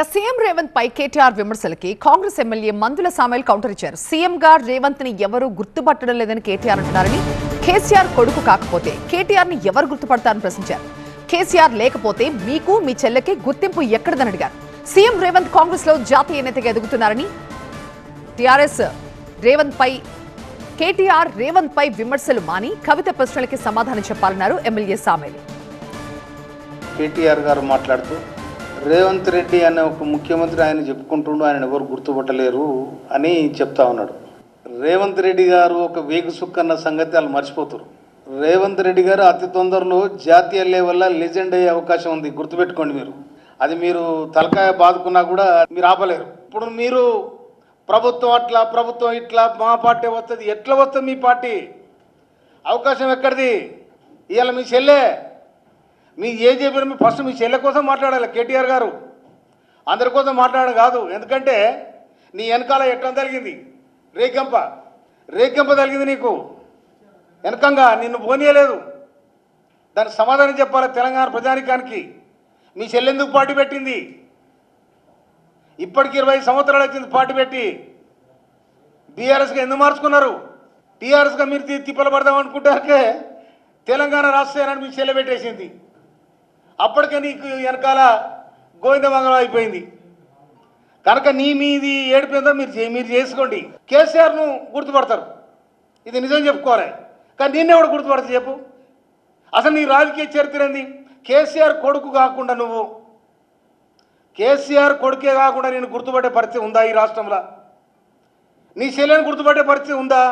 ఇక సీఎం రేవంత్ పై కేటీఆర్ విమర్శలకి కాంగ్రెస్ ఎమ్మెల్యే మందుల సామేల్ కౌంటర్ ఇచ్చారు. సీఎం గా రేవంత్ ని ఎవరు గుర్తుపట్టడం లేదని కేటీఆర్ అంటున్నారని, కేసీఆర్ కొడుకు కాకపోతే కేటీఆర్ ని ఎవరు గుర్తుపడతారని ప్రశ్నించారు. కేసీఆర్ లేకపోతే మీకు మీ చెల్లెకి గుర్తింపు ఎక్కడదని అడిగారు. సీఎం రేవంత్ కాంగ్రెస్ లో జాతీయ నేతగా ఎదుగుతున్నారని, టీఆర్ఎస్ కేటీఆర్ రేవంత్ పై విమర్శలు మాని కవిత ప్రశ్నలకి సమాధానం చెప్పాలన్నారు ఎమ్మెల్యే సామేల్. కేటీఆర్ గారు మాట్లాడుతూ రేవంత్ రెడ్డి అనే ఒక ముఖ్యమంత్రి ఆయన చెప్పుకుంటుండు, ఆయన ఎవరు గుర్తుపట్టలేరు అని చెప్తా ఉన్నాడు. రేవంత్ రెడ్డి గారు ఒక వేగు సుక్కన్న సంగతి వాళ్ళు మర్చిపోతారు. రేవంత్ రెడ్డి గారు అతి తొందరలో జాతీయ లెవెల్లో లెజెండ్ అయ్యే అవకాశం ఉంది, గుర్తుపెట్టుకోండి. అది మీరు తలకాయ బాదుకున్నా కూడా మీరు ఆపలేరు. ఇప్పుడు మీరు ప్రభుత్వం అట్లా ప్రభుత్వం ఇట్లా మా పార్టీ వస్తుంది, ఎట్లా వస్తుంది మీ పార్టీ? అవకాశం ఎక్కడిది? ఇవాళ మీ చెల్లె మీ ఏం చెప్పిన ఫస్ట్ మీ చెల్లె కోసం మాట్లాడాలి కేటీఆర్ గారు, అందరి కోసం మాట్లాడడం కాదు. ఎందుకంటే నీ వెనకాల ఎట్లా తగిలింది, రేకెంప తగిలింది నీకు వెనకంగా, నిన్ను పోనీయలేదు. దానికి సమాధానం చెప్పాలి తెలంగాణ ప్రజానికానికి. మీ చెల్లెందుకు పార్టీ పెట్టింది? ఇప్పటికి 20 సంవత్సరాలు వచ్చింది పార్టీ పెట్టి. బీఆర్ఎస్గా ఎందుకు మార్చుకున్నారు? టీఆర్ఎస్గా మీరు తిప్పలు పడదాం అనుకుంటారే తెలంగాణ రాష్ట్రాన్ని మీ చెల్లె పెట్టేసింది. అప్పటికే నీకు వెనకాల గోవిందమంగళం అయిపోయింది. కనుక నీ మీది ఏడిపోయిందో మీరు చేసుకోండి. కేసీఆర్ను గుర్తుపడతారు, ఇది నిజం చెప్పుకోవాలి. కానీ నిన్నే కూడా గుర్తుపడతా చెప్పు. అసలు నీ రాజకీయ చరిత్ర ఏంది? కేసీఆర్ కొడుకు కాకుండా నువ్వు, కేసీఆర్ కొడుకే కాకుండా నేను గుర్తుపట్టే పరిస్థితి ఉందా ఈ రాష్ట్రంలో? నీ చెల్లెని గుర్తుపట్టే పరిస్థితి ఉందా?